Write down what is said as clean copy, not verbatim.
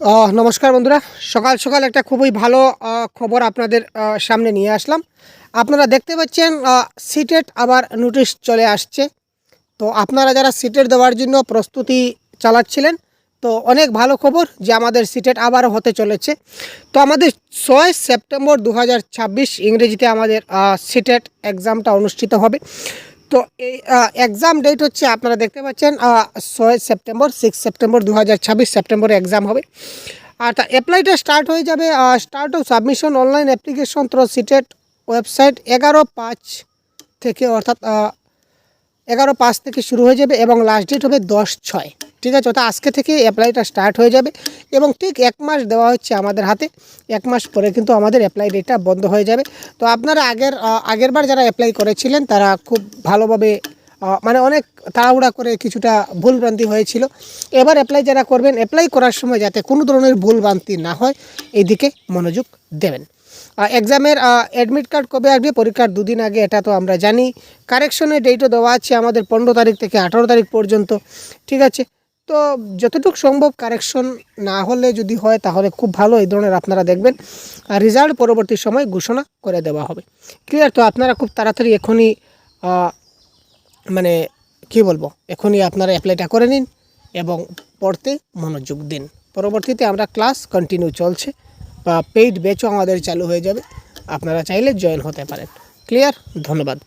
নমস্কার বন্ধুরা, সকাল সকাল একটা খুবই ভালো খবর আপনাদের সামনে নিয়ে আসলাম। আপনারা দেখতে পাচ্ছেন সিটেট আবার নোটিশ চলে আসছে। তো আপনারা যারা সিটেট দেওয়ার জন্য প্রস্তুতি চালাচ্ছিলেন, তো অনেক ভালো খবর যে আমাদের সিটেট আবারও হতে চলেছে। তো আমাদের 6 সেপ্টেম্বর 2026 ইংরেজিতে আমাদের সিটেট এক্সামটা অনুষ্ঠিত হবে। তো এই এক্সাম ডেট হচ্ছে আপনারা দেখতে পাচ্ছেন 6 সেপ্টেম্বর, 6 সেপ্টেম্বর 2026 সেপ্টেম্বরে এক্সাম হবে। আর তা অ্যাপ্লাইটা স্টার্ট হয়ে যাবে, start of submission online application through CTET website 11/5 থেকে, অর্থাৎ 11/5 থেকে শুরু হয়ে যাবে এবং লাস্ট ডেট হবে 10/6। ঠিক আছে, অর্থাৎ আজকে থেকে অ্যাপ্লাইটা স্টার্ট হয়ে যাবে এবং ঠিক 1 মাস দেওয়া হচ্ছে আমাদের হাতে। 1 মাস পরে কিন্তু আমাদের অ্যাপ্লাই ডেটটা বন্ধ হয়ে যাবে। তো আপনারা আগেরবার যারা অ্যাপ্লাই করেছিলেন তারা খুব ভালোভাবে মানে অনেক তাড়াহুড়া করে কিছুটা ভুলভ্রান্তি হয়েছিল। এবার অ্যাপ্লাই যারা করবেন, অ্যাপ্লাই করার সময় যাতে কোনো ধরনের ভুলভ্রান্তি না হয় এইদিকে মনোযোগ দেবেন। এক্সামের অ্যাডমিট কার্ড কবে আসবে? পরীক্ষার 2 দিন আগে, এটা তো আমরা জানি। কারেকশনের ডেটও দেওয়া আছে আমাদের 15 তারিখ থেকে 18 তারিখ পর্যন্ত। ঠিক আছে, তো যতটুকু সম্ভব কারেকশন না হলে যদি হয় তাহলে খুব ভালো, এই ধরনের আপনারা দেখবেন। আর রেজাল্ট পরবর্তী সময় ঘোষণা করে দেওয়া হবে। ক্লিয়ার? তো আপনারা খুব তাড়াতাড়ি এখনই মানে কি বলবো, এখনই আপনারা অ্যাপ্লাইটা করে নিন এবং পড়তে মনোযোগ দিন। পরবর্তীতে আমরা ক্লাস কন্টিনিউ চলছে বা পেইড ব্যাচও আমাদের চালু হয়ে যাবে, আপনারা চাইলে জয়েন হতে পারেন। ক্লিয়ার? ধন্যবাদ।